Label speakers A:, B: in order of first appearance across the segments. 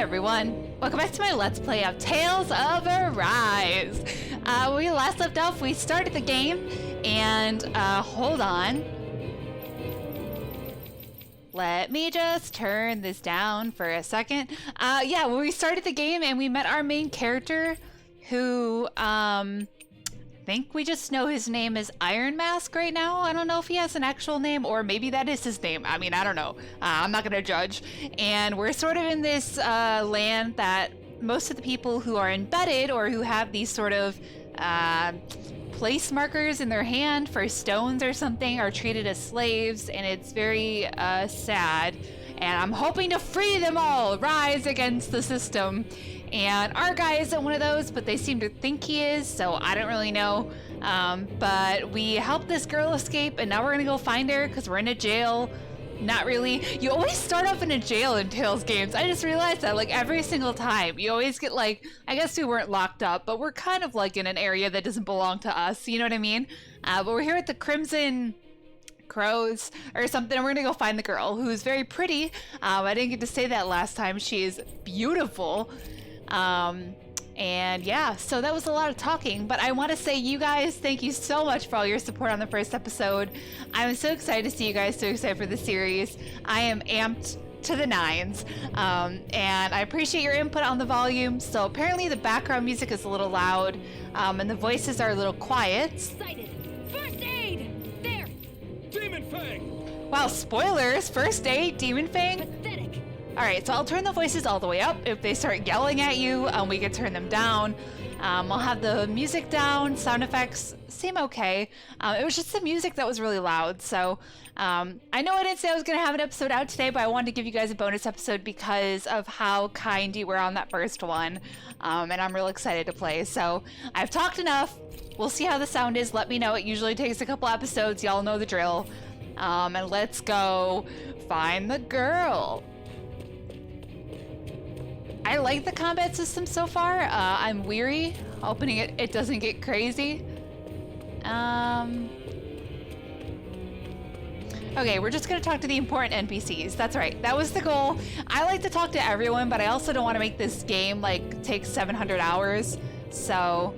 A: everyone, welcome back to my Let's Play of Tales of Arise. When we last left off, we started the game, and hold on. Let me just turn this down for a second. Yeah, when we started the game and we met our main character, who, I think we just know his name is Iron Mask right now. I don't know if he has an actual name, or maybe that is his name. I mean, I don't know. I'm not gonna judge. And we're sort of in this land that most of the people who are embedded or who have these sort of place markers in their hand for stones or something are treated as slaves, and it's very sad. And I'm hoping to free them all, rise against the system. And our guy isn't one of those, but they seem to think he is, so I don't really know. But we helped this girl escape, and now we're gonna go find her because we're in a jail. Not really. You always start off in a jail in Tales games. I just realized that, like, every single time. You always get, like, I guess we weren't locked up, but we're kind of, like, in an area that doesn't belong to us, you know what I mean? But we're here at the Crimson Crows or something, and we're gonna go find the girl, who's very pretty. I didn't get to say that last time. She is beautiful. And yeah, so that was a lot of talking, but I want to say, you guys, thank you so much for all your support on the first episode. I'm so excited to see you guys, so excited for the series. I am amped to the nines, and I appreciate your input on the volume. So apparently the background music is a little loud, and the voices are a little quiet.
B: Excited. First aid! There!
C: Demon Fang!
A: Wow, spoilers! First aid, Demon Fang?
B: Pathetic.
A: Alright, so I'll turn the voices all the way up. If they start yelling at you, we can turn them down. I'll have the music down, sound effects seem okay. It was just the music that was really loud, so I know I didn't say I was going to have an episode out today, but I wanted to give you guys a bonus episode because of how kind you were on that first one, and I'm real excited to play. So I've talked enough. We'll see how the sound is. Let me know. It usually takes a couple episodes. Y'all know the drill. And let's go find the girl. I like the combat system so far. I'm weary, hoping it doesn't get crazy. Okay, we're just gonna talk to the important NPCs. That's right, that was the goal. I like to talk to everyone, but I also don't want to make this game like take 700 hours. So,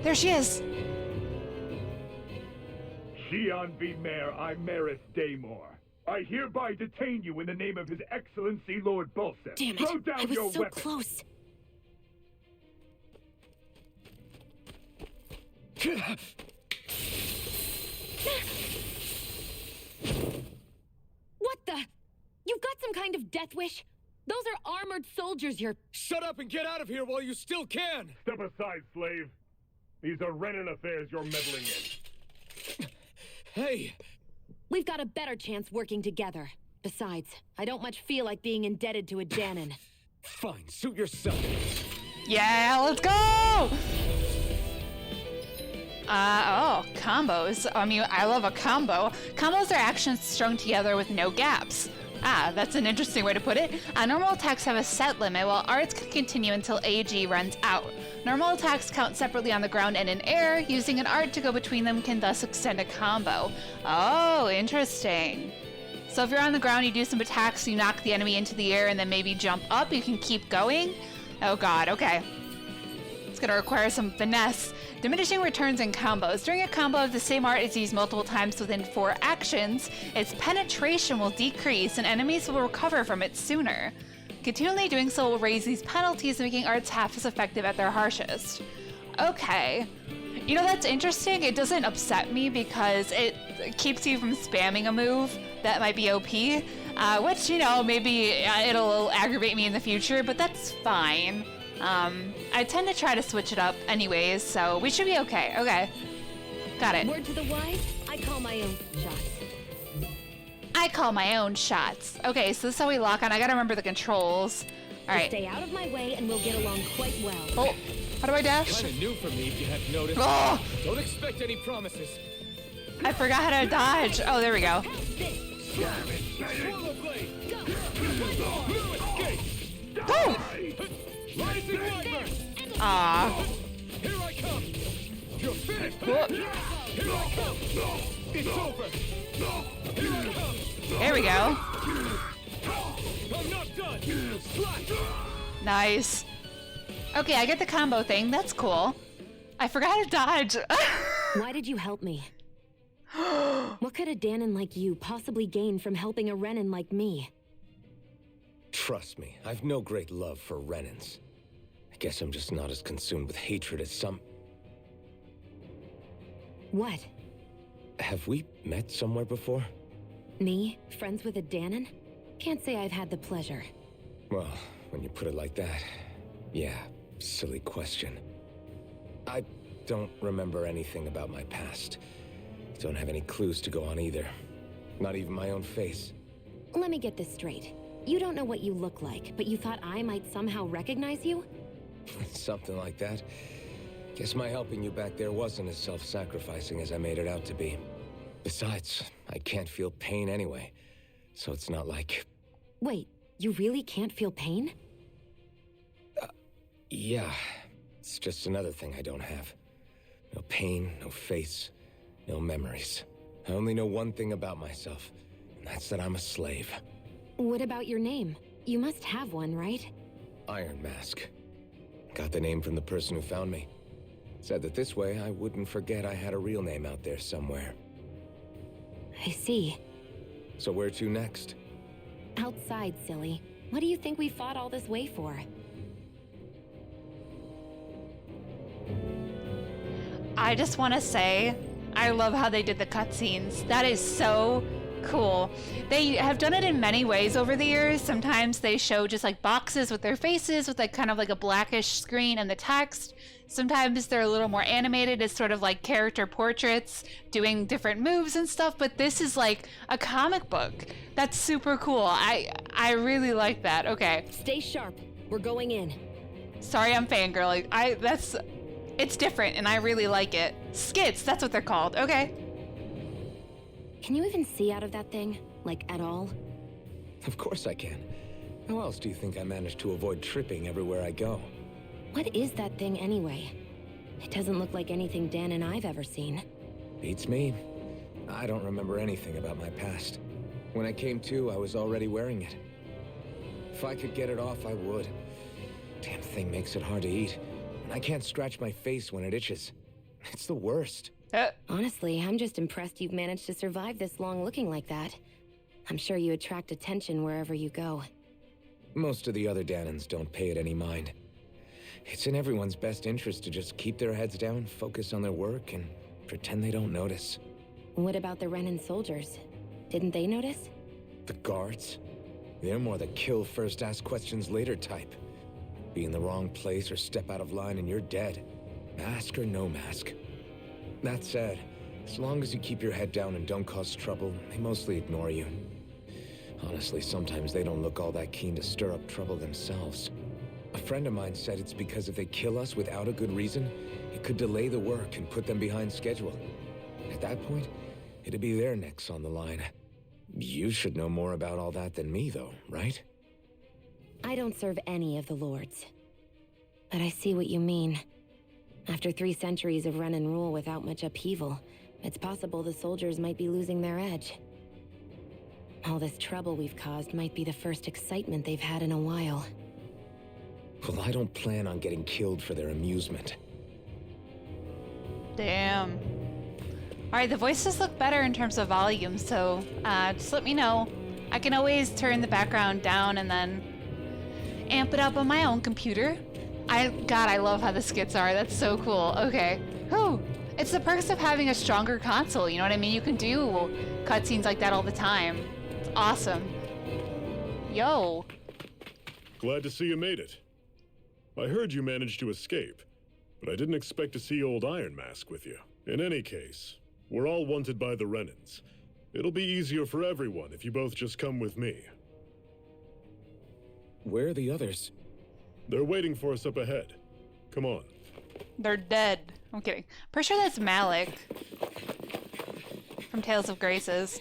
A: there she is.
C: Shion V. Mayor, I Maris Daymore. I hereby detain you in the name of His Excellency Lord Bulseth.
B: Damn it!
C: Throw down
B: I was
C: your
B: so
C: weapon.
B: close. What the? You've got some kind of death wish? Those are armored soldiers you're...
D: Shut up and get out of here while you still can!
C: Step aside, slave. These are Renan affairs you're meddling in.
D: Hey!
B: We've got a better chance working together. Besides, I don't much feel like being indebted to a Janin.
D: Fine, suit yourself.
A: Yeah, let's go! Oh, combos. I mean, I love a combo. Combos are actions strung together with no gaps. Ah, that's an interesting way to put it. Normal attacks have a set limit, while arts can continue until AG runs out. Normal attacks count separately on the ground and in air. Using an art to go between them can thus extend a combo. Oh, interesting. So if you're on the ground, you do some attacks, you knock the enemy into the air, and then maybe jump up, you can keep going. Oh god, okay. It's gonna require some finesse. Diminishing returns and combos. During a combo, if the same art is used multiple times within 4 actions, its penetration will decrease and enemies will recover from it sooner. Continually doing so will raise these penalties, making arts half as effective at their harshest. Okay. You know, that's interesting. It doesn't upset me because it keeps you from spamming a move that might be OP, which, you know, maybe it'll aggravate me in the future, but that's fine. I tend to try to switch it up anyways, so we should be okay. Okay. Got it.
B: Word to the wise, I call my own shots.
A: I call my own shots. Okay, so this is how we lock on. I gotta remember the controls. Alright.
B: Stay out of my way and we'll get along quite well.
A: Oh, how do I dash?
D: Kinda new for me, if you hadn't noticed.
A: Oh!
D: Don't expect any promises.
A: I forgot how to dodge. Oh, there we go.
D: Swallow blade!
A: Oh!
D: Rising Nightmare!
A: Aw.
D: Here I come! You're finished!
A: Whoop.
D: Here I come! It's over! Here I come!
A: There we go.
D: I'm not done! Slash!
A: Nice. Okay, I get the combo thing. That's cool. I forgot to dodge.
B: Why did you help me? What could a Danon like you possibly gain from helping a Renan like me?
E: Trust me, I've no great love for Renans. I guess I'm just not as consumed with hatred as some...
B: What?
E: Have we met somewhere before?
B: Me? Friends with a Danon? Can't say I've had the pleasure.
E: Well, when you put it like that, yeah, silly question. I don't remember anything about my past. Don't have any clues to go on either. Not even my own face.
B: Let me get this straight. You don't know what you look like, but you thought I might somehow recognize you?
E: Something like that. Guess my helping you back there wasn't as self-sacrificing as I made it out to be. Besides, I can't feel pain anyway, so it's not like...
B: Wait, you really can't feel pain?
E: Yeah, it's just another thing I don't have. No pain, no face, no memories. I only know one thing about myself, and that's that I'm a slave.
B: What about your name? You must have one, right?
E: Iron Mask. Got the name from the person who found me. Said that this way I wouldn't forget I had a real name out there somewhere.
B: I see.
E: So where to next?
B: Outside, silly. What do you think we fought all this way for?
A: I just want to say, I love how they did the cutscenes. That is so cool. They have done it in many ways over the years. Sometimes they show just like boxes with their faces with like kind of like a blackish screen and the text. Sometimes they're a little more animated as sort of like character portraits doing different moves and stuff, but this is like a comic book. That's super cool. I really like that. Okay.
B: Stay sharp. We're going in.
A: Sorry, I'm fangirling. It's different and I really like it. Skits, that's what they're called. Okay.
B: Can you even see out of that thing? Like, at all?
E: Of course I can. How else do you think I managed to avoid tripping everywhere I go?
B: What is that thing anyway? It doesn't look like anything Dan and I've ever seen.
E: Beats me. I don't remember anything about my past. When I came to, I was already wearing it. If I could get it off, I would. Damn thing makes it hard to eat. And I can't scratch my face when it itches. It's the worst.
B: Honestly, I'm just impressed you've managed to survive this long looking like that. I'm sure you attract attention wherever you go.
E: Most of the other Danons don't pay it any mind. It's in everyone's best interest to just keep their heads down, focus on their work, and pretend they don't notice.
B: What about the Renan soldiers? Didn't they notice?
E: The guards? They're more the kill first, ask questions later type. Be in the wrong place or step out of line and you're dead. Mask or no mask. That said, as long as you keep your head down and don't cause trouble, they mostly ignore you. Honestly, sometimes they don't look all that keen to stir up trouble themselves. A friend of mine said it's because if they kill us without a good reason, it could delay the work and put them behind schedule. At that point, it'd be their necks on the line. You should know more about all that than me, though, right?
B: I don't serve any of the lords. But I see what you mean. After 3 centuries of Renan rule without much upheaval, it's possible the soldiers might be losing their edge. All this trouble we've caused might be the first excitement they've had in a while.
E: Well, I don't plan on getting killed for their amusement.
A: Damn. Alright, the voices look better in terms of volume, so just let me know. I can always turn the background down and then amp it up on my own computer. God, I love how the skits are. That's so cool. Okay. Whew. It's the perks of having a stronger console, you know what I mean? You can do cutscenes like that all the time. It's awesome. Yo.
F: Glad to see you made it. I heard you managed to escape, but I didn't expect to see old Iron Mask with you. In any case, we're all wanted by the Renans. It'll be easier for everyone if you both just come with me.
E: Where are the others?
F: They're waiting for us up ahead. Come on.
A: They're dead. I'm kidding. Pretty sure that's Malik from Tales of Graces.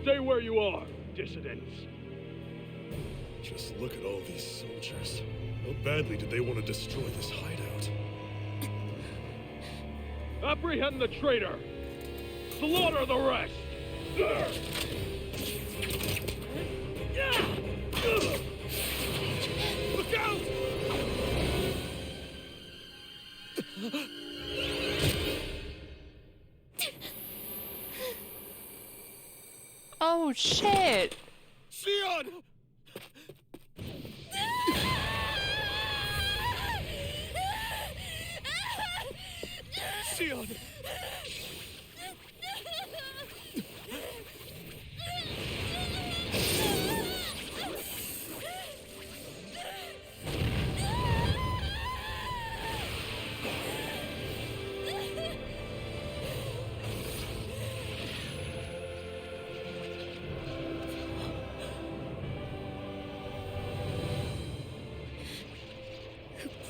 C: Stay where you are, dissidents.
F: Just look at all these soldiers. How badly did they want to destroy this hideout?
C: Apprehend the traitor! Slaughter the rest!
D: Look out!
A: Oh shit!
D: Sion! Sion!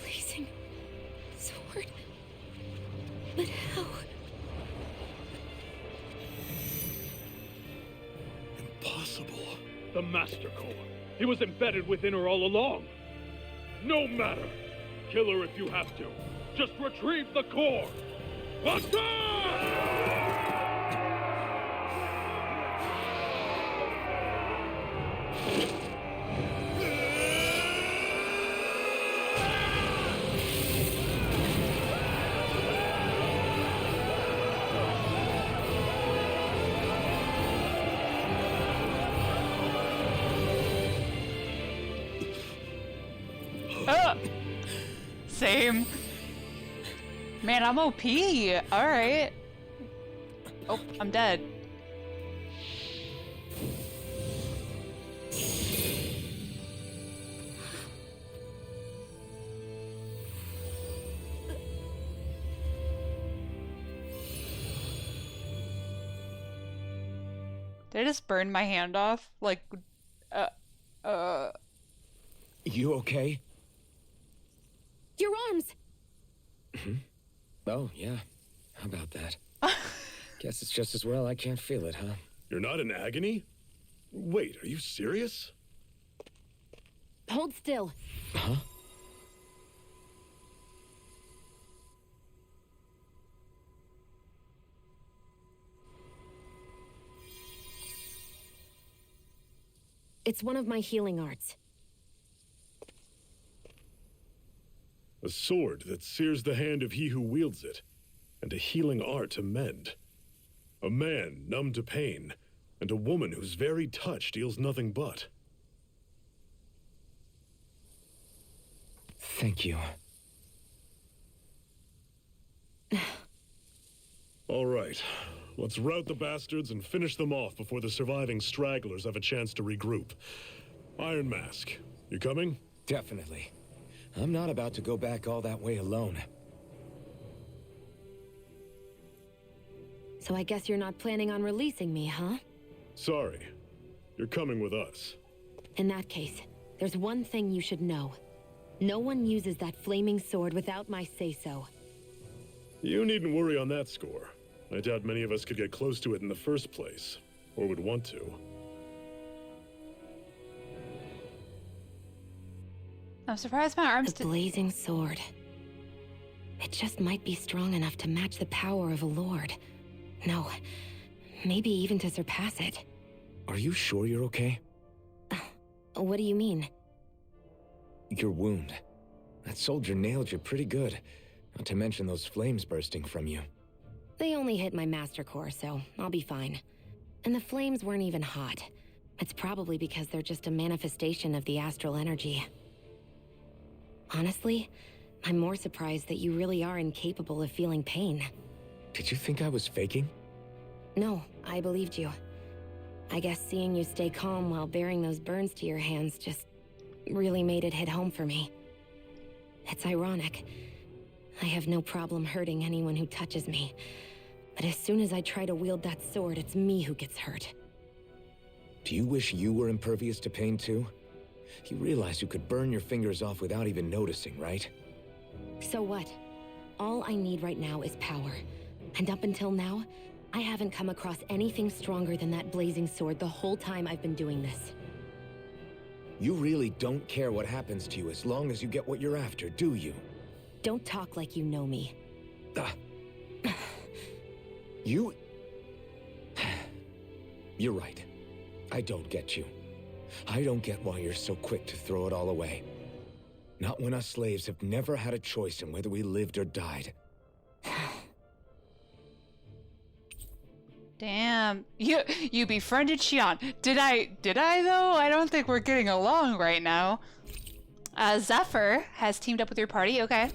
B: Blazing sword. But how?
F: Impossible.
C: The Master Core. He was embedded within her all along. No matter. Kill her if you have to. Just retrieve the core.
A: Same. Man, I'm OP. Alright. Oh, I'm dead. Did I just burn my hand off? Like,
E: You okay?
B: Your arms!
E: Oh, yeah. How about that? Guess it's just as well I can't feel it, huh?
F: You're not in agony? Wait, are you serious?
B: Hold still.
E: Huh?
B: It's one of my healing arts.
F: A sword that sears the hand of he who wields it, and a healing art to mend. A man numb to pain, and a woman whose very touch deals nothing but.
E: Thank you.
F: All right, let's rout the bastards and finish them off before the surviving stragglers have a chance to regroup. Iron Mask, you coming?
E: Definitely. I'm not about to go back all that way alone.
B: So I guess you're not planning on releasing me, huh?
F: Sorry, you're coming with us.
B: In that case, there's one thing you should know. No one uses that flaming sword without my say-so.
F: You needn't worry on that score. I doubt many of us could get close to it in the first place, or would want to.
A: I'm surprised my arms
B: The blazing sword. It just might be strong enough to match the power of a lord. No, maybe even to surpass it.
E: Are you sure you're okay?
B: What do you mean?
E: Your wound. That soldier nailed you pretty good. Not to mention those flames bursting from you.
B: They only hit my master core, so I'll be fine. And the flames weren't even hot. It's probably because they're just a manifestation of the astral energy. Honestly, I'm more surprised that you really are incapable of feeling pain.
E: Did you think I was faking?
B: No, I believed you. I guess seeing you stay calm while bearing those burns to your hands just really made it hit home for me. It's ironic. I have no problem hurting anyone who touches me. But as soon as I try to wield that sword, it's me who gets hurt.
E: Do you wish you were impervious to pain too? You realize you could burn your fingers off without even noticing, right?
B: So what? All I need right now is power. And up until now, I haven't come across anything stronger than that blazing sword the whole time I've been doing this.
E: You really don't care what happens to you as long as you get what you're after, do you?
B: Don't talk like you know me.
E: Ah. You... You're right. I don't get you. I don't get why you're so quick to throw it all away. Not when us slaves have never had a choice in whether we lived or died.
A: Damn. You befriended Xion. Did I though? I don't think we're getting along right now. Zephyr has teamed up with your party, okay.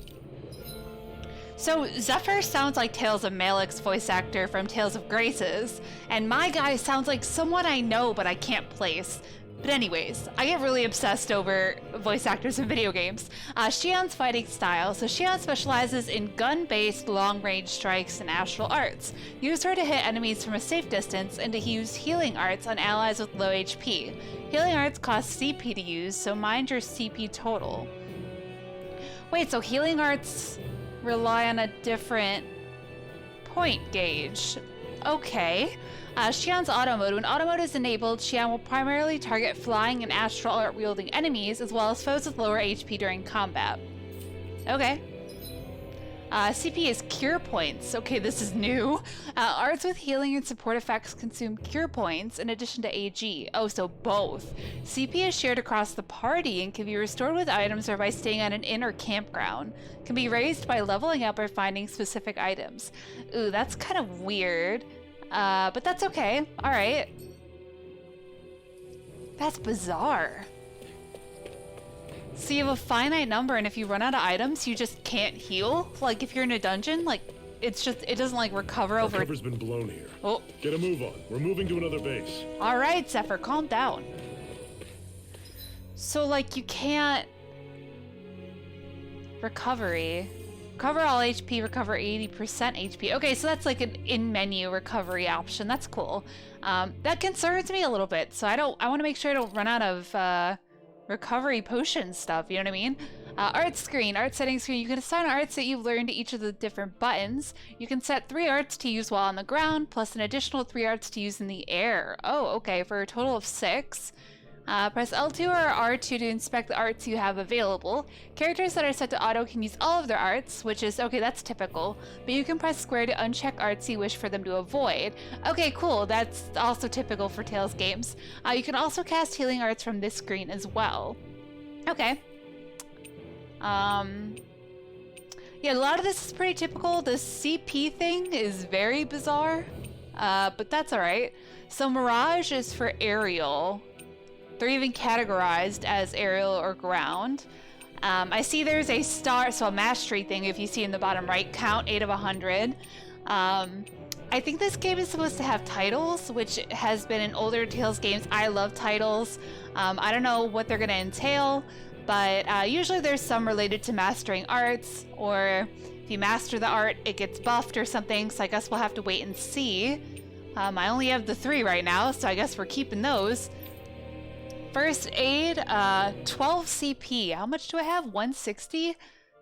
A: So Zephyr sounds like Tales of Malik's voice actor from Tales of Graces, and my guy sounds like someone I know but I can't place. But anyways, I get really obsessed over voice actors in video games. Xion's fighting style. So Xion specializes in gun-based long-range strikes and astral arts. Use her to hit enemies from a safe distance and to use healing arts on allies with low HP. Healing arts cost CP to use, so mind your CP total. Wait, so healing arts rely on a different point gauge. Okay. Xion's auto mode. When auto mode is enabled, Xion will primarily target flying and astral art wielding enemies, as well as foes with lower HP during combat. Okay. CP is cure points. Okay, this is new. Arts with healing and support effects consume cure points in addition to AG. Oh, so both. CP is shared across the party and can be restored with items or by staying on an inn or campground. Can be raised by leveling up or finding specific items. Ooh, that's kind of weird. But that's okay. Alright. That's bizarre. So you have a finite number, and if you run out of items, you just can't heal? Like, if you're in a dungeon, like, it's just, it doesn't, like, recover over...
F: Our cover's been blown here.
A: Oh.
F: Get a move on. We're moving to another base.
A: Alright, Zephyr, calm down. So, like, you can't... Recovery. Recover all HP, recover 80% HP. Okay, so that's like an in-menu recovery option. That's cool. That concerns me a little bit, so I want to make sure I don't run out of recovery potion stuff, you know what I mean? Art screen, art settings screen. You can assign arts that you've learned to each of the different buttons. You can set 3 arts to use while on the ground, plus an additional 3 arts to use in the air. Oh, okay, for a total of 6. Press L2 or R2 to inspect the arts you have available. Characters that are set to auto can use all of their arts, which is, okay, that's typical, but you can press square to uncheck arts you wish for them to avoid. Okay, cool, that's also typical for Tales games. You can also cast healing arts from this screen as well. Okay. Yeah, a lot of this is pretty typical. The CP thing is very bizarre, but that's alright. So Mirage is for aerial. They're even categorized as aerial or ground. I see there's a star, so a mastery thing if you see in the bottom right, count 8 of 100. I think this game is supposed to have titles, which has been in older Tales games. I love titles. I don't know what they're gonna entail, but usually there's some related to mastering arts, or if you master the art, it gets buffed or something, so I guess we'll have to wait and see. I only have the 3 right now, so I guess we're keeping those. First aid, 12 CP. How much do I have? 160?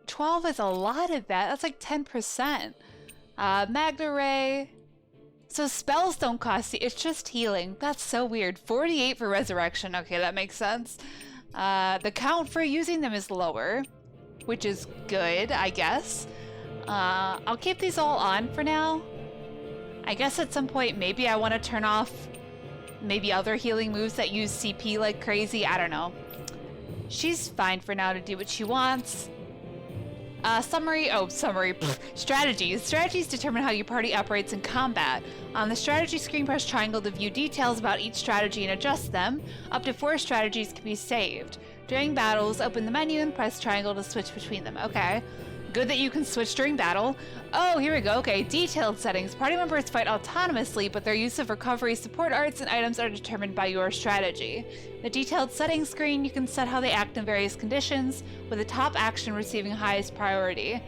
A: 12 is a lot of that. That's like 10%. Magna Ray. So spells don't cost, it's just healing. That's so weird. 48 for resurrection. Okay, that makes sense. The count for using them is lower, which is good, I guess. I'll keep these all on for now. I guess at some point maybe I want to turn off maybe other healing moves that use CP like crazy. I don't know. She's fine for now to do what she wants. Summary. Strategies. Strategies determine how your party operates in combat. On the strategy screen, press triangle to view details about each strategy and adjust them. Up to 4 strategies can be saved. During battles, open the menu and press triangle to switch between them. Okay. Good that you can switch during battle. Oh, here we go. Okay, detailed settings. Party members fight autonomously, but their use of recovery, support arts, and items are determined by your strategy. The detailed settings screen, you can set how they act in various conditions, with the top action receiving highest priority.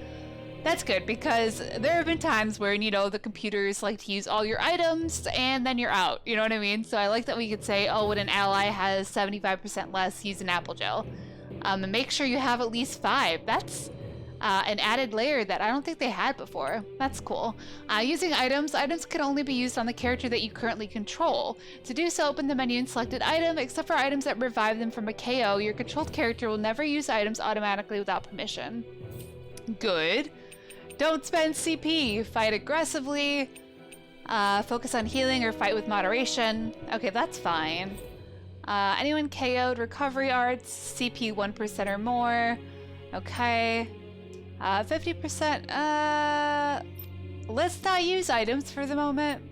A: That's good, because there have been times where, you know, the computers like to use all your items, and then you're out. You know what I mean? So I like that we could say, oh, when an ally has 75% less, use an apple gel. And make sure you have at least 5. an added layer that I don't think they had before. That's cool. Using items can only be used on the character that you currently control. To do so, open the menu and select an item. Except for items that revive them from a KO, your controlled character will never use items automatically without permission. Good. Don't spend CP. Fight aggressively. Focus on healing or fight with moderation. Okay, that's fine. Anyone KO'd, recovery arts, CP 1% or more. Okay. 50%, let's not use items for the moment.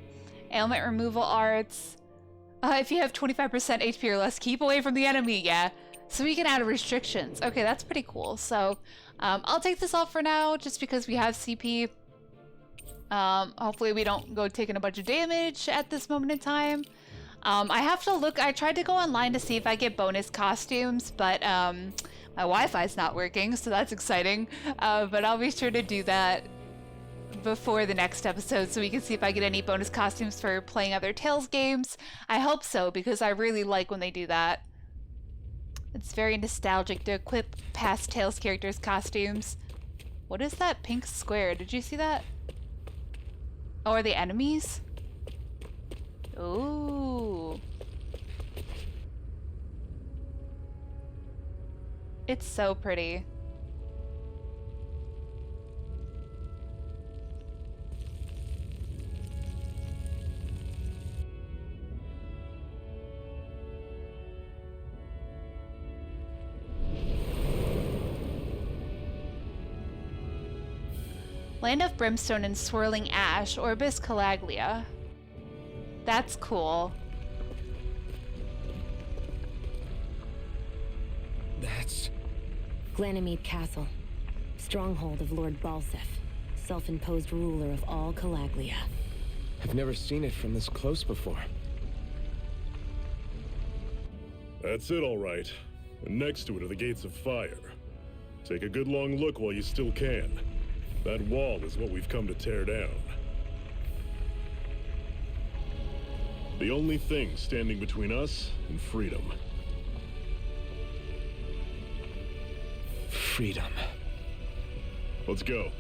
A: Ailment removal arts. If you have 25% HP or less, keep away from the enemy, yeah. So we can add restrictions. Okay, that's pretty cool. So, I'll take this off for now, just because we have CP. Hopefully we don't go taking a bunch of damage at this moment in time. I have to look, I tried to go online to see if I get bonus costumes, but my Wi-Fi's not working, so that's exciting. But I'll be sure to do that before the next episode so we can see if I get any bonus costumes for playing other Tales games. I hope so, because I really like when they do that. It's very nostalgic to equip past Tales characters' costumes. What is that pink square? Did you see that? Oh, are they enemies? Ooh. It's so pretty. Land of Brimstone and Swirling Ash, Orbis Calaglia. That's cool.
E: That's...
B: Glanamede Castle, stronghold of Lord Balsef, self-imposed ruler of all Calaglia.
E: I've never seen it from this close before.
F: That's it, all right. And next to it are the Gates of Fire. Take a good long look while you still can. That wall is what we've come to tear down. The only thing standing between us and freedom.
E: Freedom.
F: Let's go.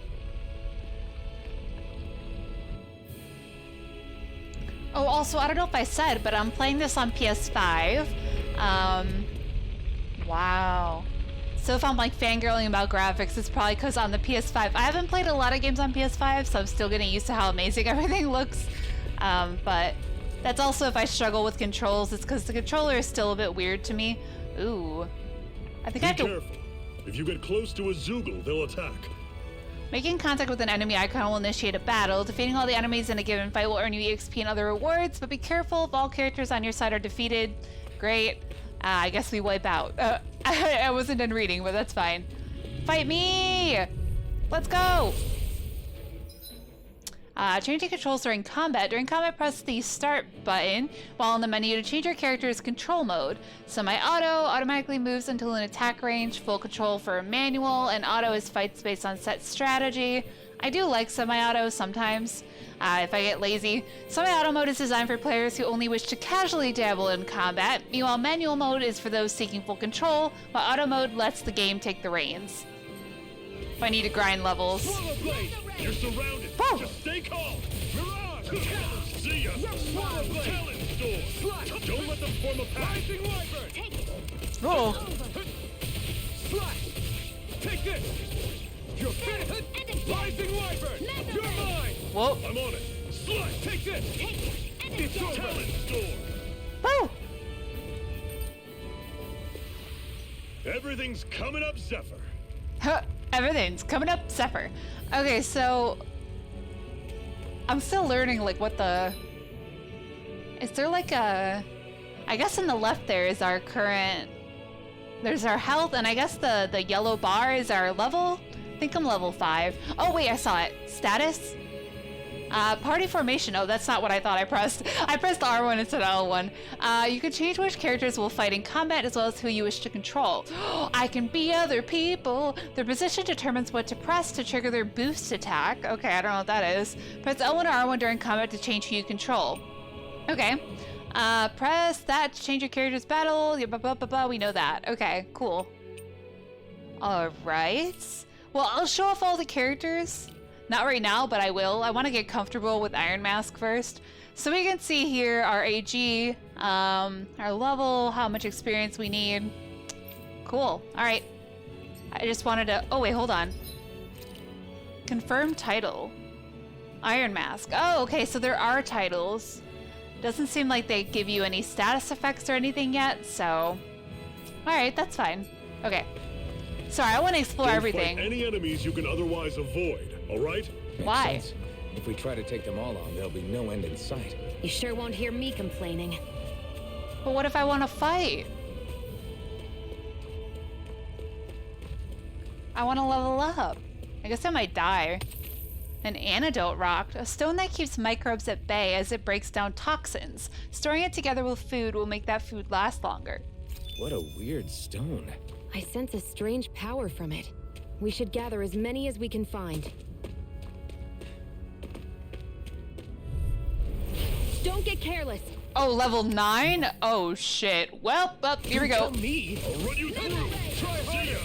A: Oh, also, I don't know if I said, but I'm playing this on PS5. Wow. So if I'm like fangirling about graphics, it's probably because on the PS5, I haven't played a lot of games on PS5, so I'm still getting used to how amazing everything looks. But that's also if I struggle with controls, it's because the controller is still a bit weird to me. Ooh. I think I have to...
F: Be careful. If you get close to a Zoogle, they'll attack.
A: Making contact with an enemy icon will initiate a battle. Defeating all the enemies in a given fight will earn you EXP and other rewards, but be careful if all characters on your side are defeated. Great. I guess we wipe out. I wasn't done reading, but that's fine. Fight me! Let's go! Changing controls during combat. During combat, press the start button while on the menu to change your character's control mode. Semi-auto automatically moves until an attack range, full control for manual, and auto is fights based on set strategy. I do like semi-auto sometimes, if I get lazy. Semi-auto mode is designed for players who only wish to casually dabble in combat. Meanwhile, manual mode is for those seeking full control, while auto mode lets the game take the reins. If I need to grind levels.
C: You're surrounded.
A: Woo!
C: Just stay calm. Mirage! See ya! Talon Storm! Don't let them form a pack. Rising Wyvern!
A: Oh.
C: Slash! Take this! You're finished! Rising Wyvern! You're mine!
A: Whoa.
C: I'm on it! Slash! Take this! It's over! Talon Storm!
A: Woo!
F: Everything's coming up, Zephyr.
A: Huh. Everything's coming up, Zephyr. Okay, so I'm still learning like what the... Is there like a... I guess in the left there is our current... There's our health, and I guess the yellow bar is our level? I think I'm level 5. Oh wait, I saw it. Status? Party formation. Oh, that's not what I thought I pressed. I pressed R1 instead of L1. You can change which characters will fight in combat as well as who you wish to control. I can be other people. Their position determines what to press to trigger their boost attack. Okay, I don't know what that is. Press L1 or R1 during combat to change who you control. Okay. Press that to change your character's battle. Blah, blah, blah, blah. We know that. Okay, cool. All right. Well, I'll show off all the characters. Not right now, but I will. I want to get comfortable with Iron Mask first. So we can see here our AG, our level, how much experience we need. Cool. All right. I just wanted to... Oh, wait, hold on. Confirm title. Iron Mask. Oh, okay, so there are titles. Doesn't seem like they give you any status effects or anything yet, so... Alright, that's fine. Okay. Sorry, I want to explore
F: Don't
A: everything.
F: Fight any enemies you can otherwise avoid, alright?
A: Why?
E: Makes sense. If we try to take them all on, there'll be no end in sight.
B: You sure won't hear me complaining.
A: But what if I want to fight? I want to level up. I guess I might die. An antidote rock, a stone that keeps microbes at bay as it breaks down toxins. Storing it together with food will make that food last longer.
E: What a weird stone.
B: I sense a strange power from it. We should gather as many as we can find. Don't get careless.
A: Oh, level 9? Oh, shit. Well, up, here we go.
D: Me?
F: I'll run you through! Try harder!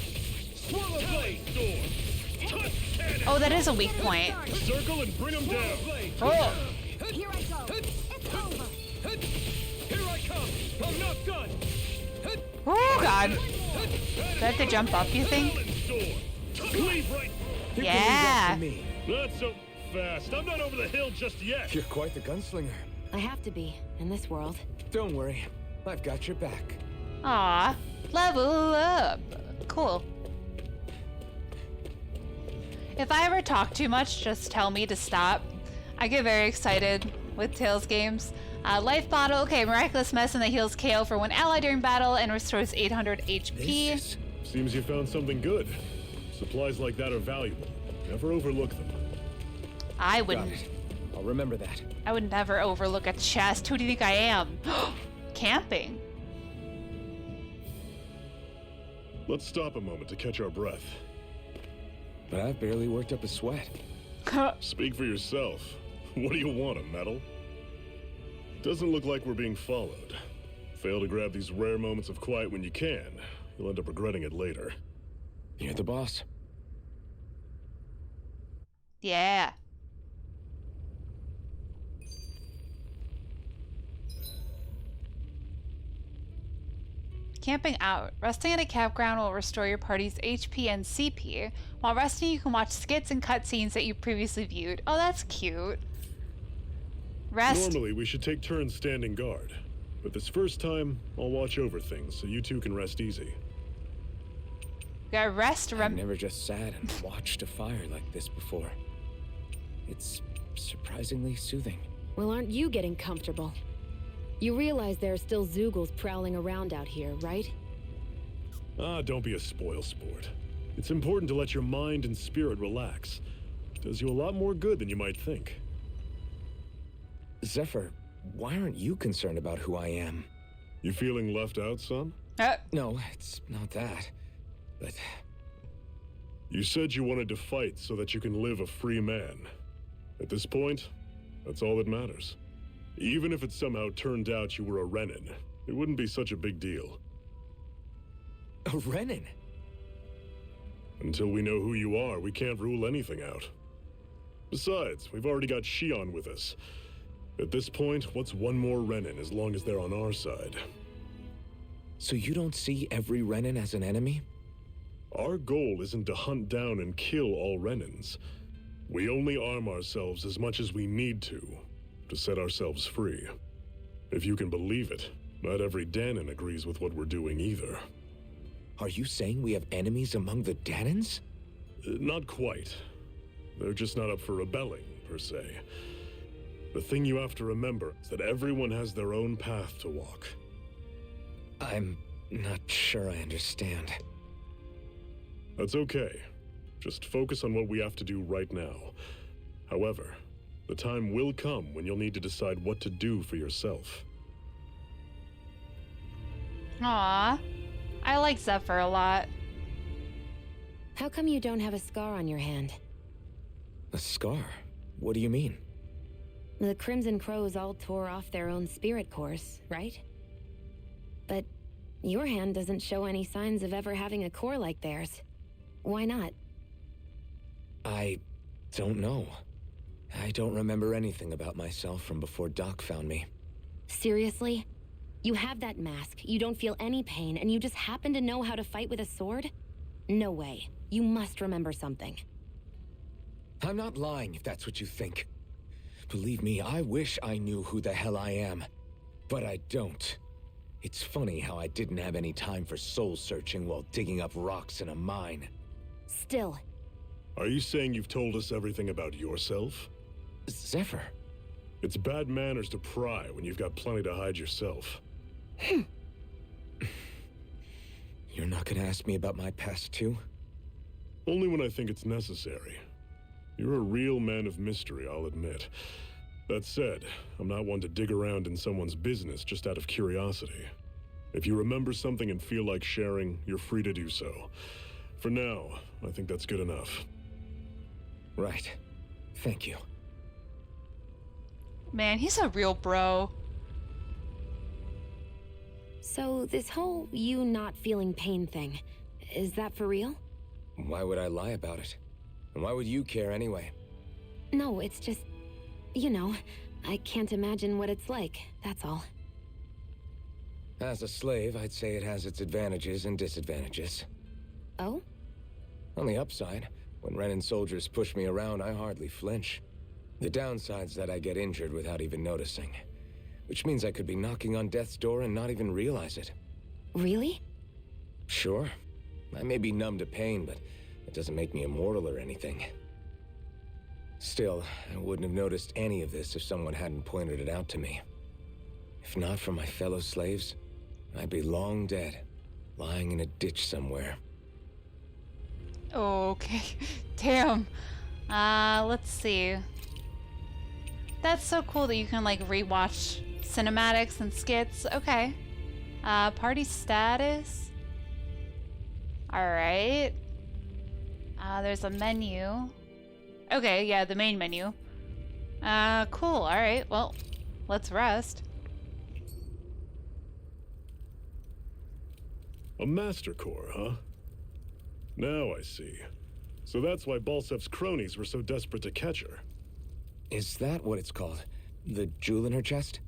D: Swallow blade!
F: Sword! Touch cannon!
A: Oh, that is a weak point.
F: Circle and bring them down!
A: Oh,
B: Here I go. It's over.
D: Here I come! I'm not done!
A: oh God. Do I have to jump up, you think?
F: Sword! Leave right...
E: You
A: Yeah.
E: can leave that to me.
F: Not so fast. I'm not over the hill just yet.
E: You're quite the gunslinger.
B: I have to be, in this world.
E: Don't worry. I've got your back.
A: Aw, level up. Cool. If I ever talk too much, just tell me to stop. I get very excited with Tales games. Life bottle, okay, miraculous medicine that heals KO for one ally during battle and restores 800 HP.
E: This is...
F: Seems you found something good. Supplies like that are valuable. Never overlook them.
A: I
E: Got
A: wouldn't.
E: it. I'll remember that.
A: I would never overlook a chest. Who do you think I am? Camping.
F: Let's stop a moment to catch our breath.
E: But I've barely worked up a sweat.
F: Speak for yourself. What do you want, a medal? Doesn't look like we're being followed. Fail to grab these rare moments of quiet when you can. You'll end up regretting it later.
E: You're the boss.
A: Yeah. Camping out. Resting at a campground will restore your party's HP and CP. While resting, you can watch skits and cutscenes that you previously viewed. Oh, that's cute. Rest.
F: Normally, we should take turns standing guard. But this first time, I'll watch over things so you two can rest easy.
A: Gotta rest.
E: I've never just sat and watched a fire like this before. It's surprisingly soothing.
B: Well, aren't you getting comfortable? You realize there are still Zoogles prowling around out here, right?
F: Ah, don't be a spoil sport. It's important to let your mind and spirit relax. Does you a lot more good than you might think.
E: Zephyr, why aren't you concerned about who I am?
F: You feeling left out, son?
E: No, it's not that. But
F: You said you wanted to fight so that you can live a free man. At this point, that's all that matters. Even if it somehow turned out you were a Renin, it wouldn't be such a big deal.
E: a Renin?
F: Until we know who you are, we can't rule anything out. Besides, we've already got Shion with us. At this point, what's one more Renin as long as they're on our side?
E: So you don't see every Renin as an enemy?
F: Our goal isn't to hunt down and kill all Renins. We only arm ourselves as much as we need to set ourselves free. If you can believe it, not every Danon agrees with what we're doing either.
E: Are you saying we have enemies among the Danons?
F: Not quite. They're just not up for rebelling, per se. The thing you have to remember is that everyone has their own path to walk.
E: I'm not sure I understand.
F: That's okay. Just focus on what we have to do right now. However, the time will come when you'll need to decide what to do for yourself.
A: Aw. I like Zephyr a lot.
B: How come you don't have a scar on your hand?
E: A scar? What do you mean?
B: The Crimson Crows all tore off their own spirit cores, right? But your hand doesn't show any signs of ever having a core like theirs. Why not?
E: I don't know. I don't remember anything about myself from before Doc found me.
B: Seriously? You have that mask, you don't feel any pain, and you just happen to know how to fight with a sword? No way. You must remember something.
E: I'm not lying if that's what you think. Believe me, I wish I knew who the hell I am. But I don't. It's funny how I didn't have any time for soul searching while digging up rocks in a mine.
B: Still,
F: Are you saying you've told us everything about yourself?
E: Zephyr.
F: It's bad manners to pry when you've got plenty to hide yourself.
E: You're not gonna ask me about my past too?
F: Only when I think it's necessary. You're a real man of mystery, I'll admit. That said, I'm not one to dig around in someone's business just out of curiosity. If you remember something and feel like sharing, you're free to do so. For now, I think that's good enough.
E: Right. Thank you.
A: Man, he's a real bro.
B: so this whole you not feeling pain thing, is that for real?
E: Why would I lie about it? And why would you care anyway?
B: No, it's just, you know, I can't imagine what it's like, that's all.
E: As a slave, I'd say it has its advantages and disadvantages.
B: Oh?
E: On the upside, when Renan soldiers push me around, I hardly flinch. The downside's that I get injured without even noticing. Which means I could be knocking on death's door and not even realize it.
B: Really?
E: Sure. I may be numb to pain, but it doesn't make me immortal or anything. Still, I wouldn't have noticed any of this if someone hadn't pointed it out to me. If not for my fellow slaves, I'd be long dead, lying in a ditch somewhere.
A: Okay. Damn. Let's see. That's so cool that you can like rewatch cinematics and skits. Okay. Party status. Alright. There's a menu. Okay, yeah, the main menu. Cool. Alright, well, let's rest.
F: A Master Core, huh? Now I see. So that's why Balsef's cronies were so desperate to catch her.
E: Is that what it's called? The jewel in her chest?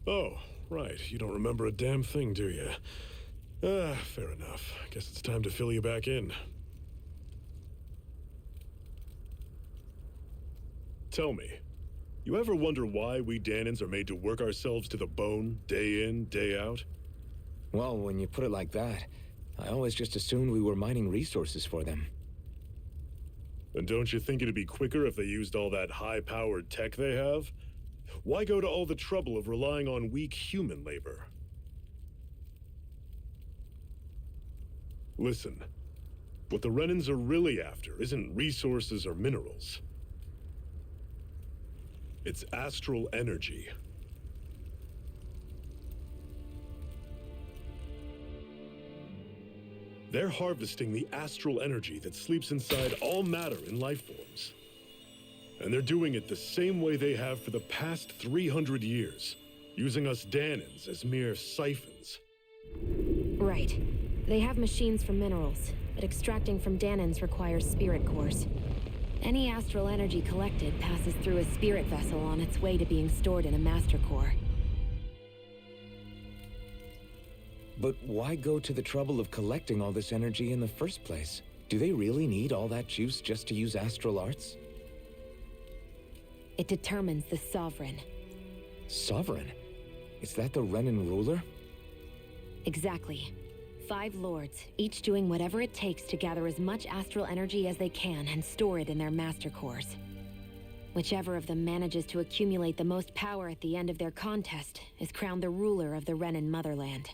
F: Oh, right. You don't remember a damn thing, do you? Fair enough. Guess it's time to fill you back in. Tell me, you ever wonder why we Danans are made to work ourselves to the bone, day in, day out?
E: Well, when you put it like that, I always just assumed we were mining resources for them.
F: And don't you think it'd be quicker if they used all that high-powered tech they have? Why go to all the trouble of relying on weak human labor? Listen, what the Renans are really after isn't resources or minerals. It's astral energy. They're harvesting the astral energy that sleeps inside all matter in life forms. And they're doing it the same way they have for the past 300 years, using us Danans as mere siphons.
B: Right. They have machines for minerals, but extracting from Danans requires spirit cores. Any astral energy collected passes through a spirit vessel on its way to being stored in a master core.
E: But why go to the trouble of collecting all this energy in the first place? Do they really need all that juice just to use astral arts?
B: It determines the sovereign.
E: Sovereign? Is that the Renan ruler?
B: Exactly. 5 lords, each doing whatever it takes to gather as much astral energy as they can and store it in their master cores. Whichever of them manages to accumulate the most power at the end of their contest is crowned the ruler of the Renan motherland.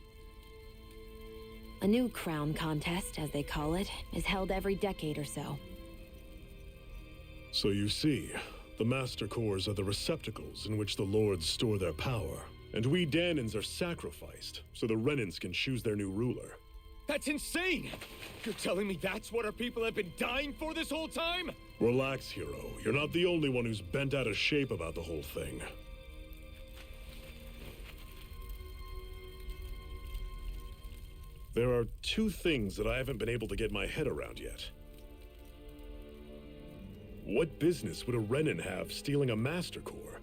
B: A new crown contest, as they call it, is held every decade or so.
F: So you see, the Master Cores are the receptacles in which the Lords store their power. And we Danans are sacrificed, so the Renans can choose their new ruler.
G: That's insane! You're telling me that's what our people have been dying for this whole time?
F: Relax, hero. You're not the only one who's bent out of shape about the whole thing. There are 2 things that I haven't been able to get my head around yet. What business would a Renin have stealing a Master Core?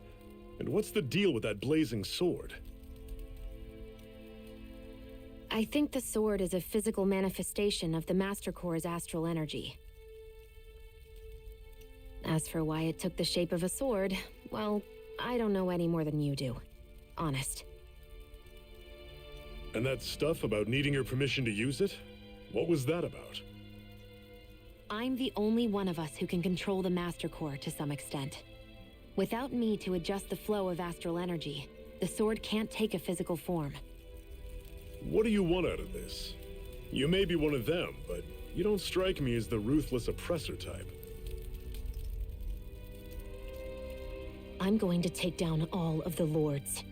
F: And what's the deal with that blazing sword?
B: I think the sword is a physical manifestation of the Master Core's astral energy. As for why it took the shape of a sword, well, I don't know any more than you do. Honest.
F: And that stuff about needing your permission to use it? What was that about?
B: I'm the only one of us who can control the Master Core to some extent. Without me to adjust the flow of astral energy, the sword can't take a physical form.
F: What do you want out of this? You may be one of them, but you don't strike me as the ruthless oppressor type.
B: I'm going to take down all of the lords.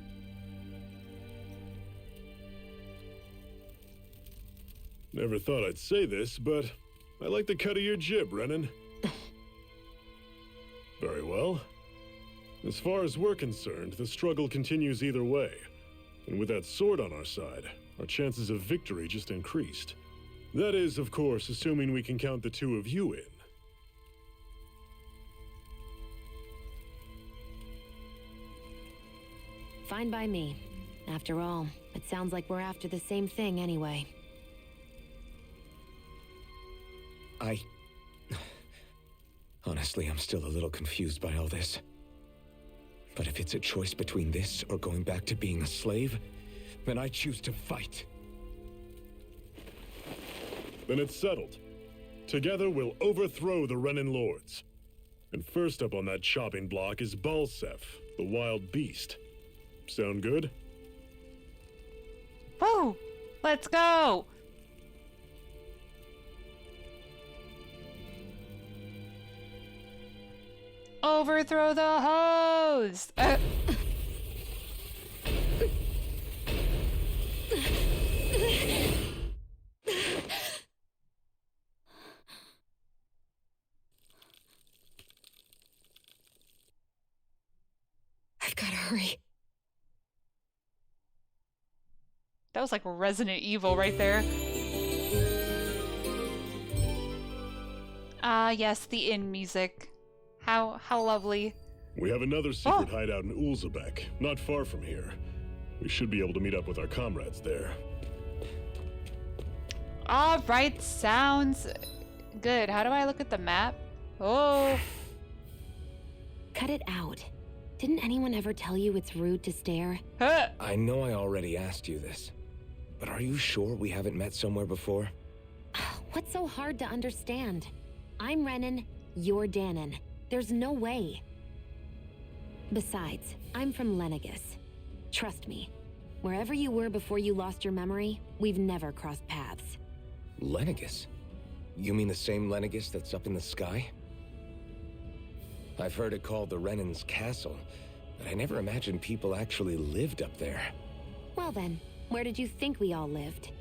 F: Never thought I'd say this, but I like the cut of your jib, Renin. Very well. As far as we're concerned, the struggle continues either way. And with that sword on our side, our chances of victory just increased. That is, of course, assuming we can count the two of you in.
B: Fine by me. After all, it sounds like we're after the same thing anyway.
E: Honestly, I'm still a little confused by all this. But if it's a choice between this or going back to being a slave, then I choose to fight.
F: Then it's settled. Together we'll overthrow the Renin Lords. And first up on that chopping block is Balsef, the wild beast. Sound good?
A: Woo! Let's go! Overthrow the hose!
B: I've gotta hurry.
A: That was like Resident Evil right there. Ah, yes, the inn music. How lovely.
F: We have another secret hideout in Ulzebek, not far from here. We should be able to meet up with our comrades there.
A: All right, sounds good. How do I look at the map? Oh.
B: Cut it out. Didn't anyone ever tell you it's rude to stare?
A: Huh.
E: I know I already asked you this, but are you sure we haven't met somewhere before?
B: What's so hard to understand? I'm Renin, you're Danon. There's no way. Besides, I'm from Lenegis. Trust me, wherever you were before you lost your memory, we've never crossed paths.
E: Lenegis? You mean the same Lenegis that's up in the sky? I've heard it called the Renin's Castle, but I never imagined people actually lived up there.
B: Well then, where did you think we all lived?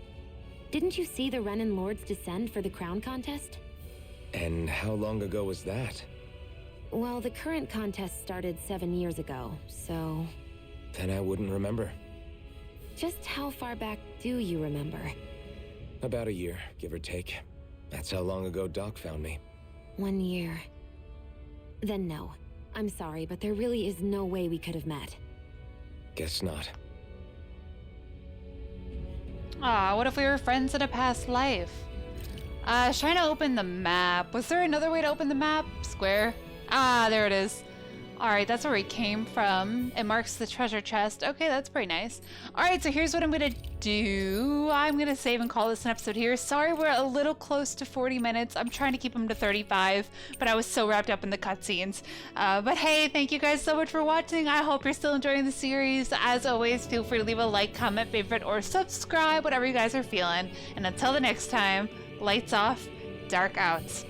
B: Didn't you see the Renin Lords descend for the crown contest?
E: And how long ago was that?
B: Well, the current contest started 7 years ago, so...
E: Then I wouldn't remember.
B: Just how far back do you remember?
E: About a year, give or take. That's how long ago Doc found me.
B: 1 year. Then no. I'm sorry, but there really is no way we could have met.
E: Guess not.
A: Aw, what if we were friends in a past life? I was trying to open the map. Was there another way to open the map? Square? Ah, there it is. Alright, that's where we came from. It marks the treasure chest. Okay, that's pretty nice. Alright, so here's what I'm gonna do. I'm gonna save and call this an episode here. Sorry, we're a little close to 40 minutes. I'm trying to keep them to 35, but I was so wrapped up in the cutscenes. But hey, thank you guys so much for watching. I hope you're still enjoying the series. As always, feel free to leave a like, comment, favorite, or subscribe, whatever you guys are feeling. And until the next time, lights off, dark out.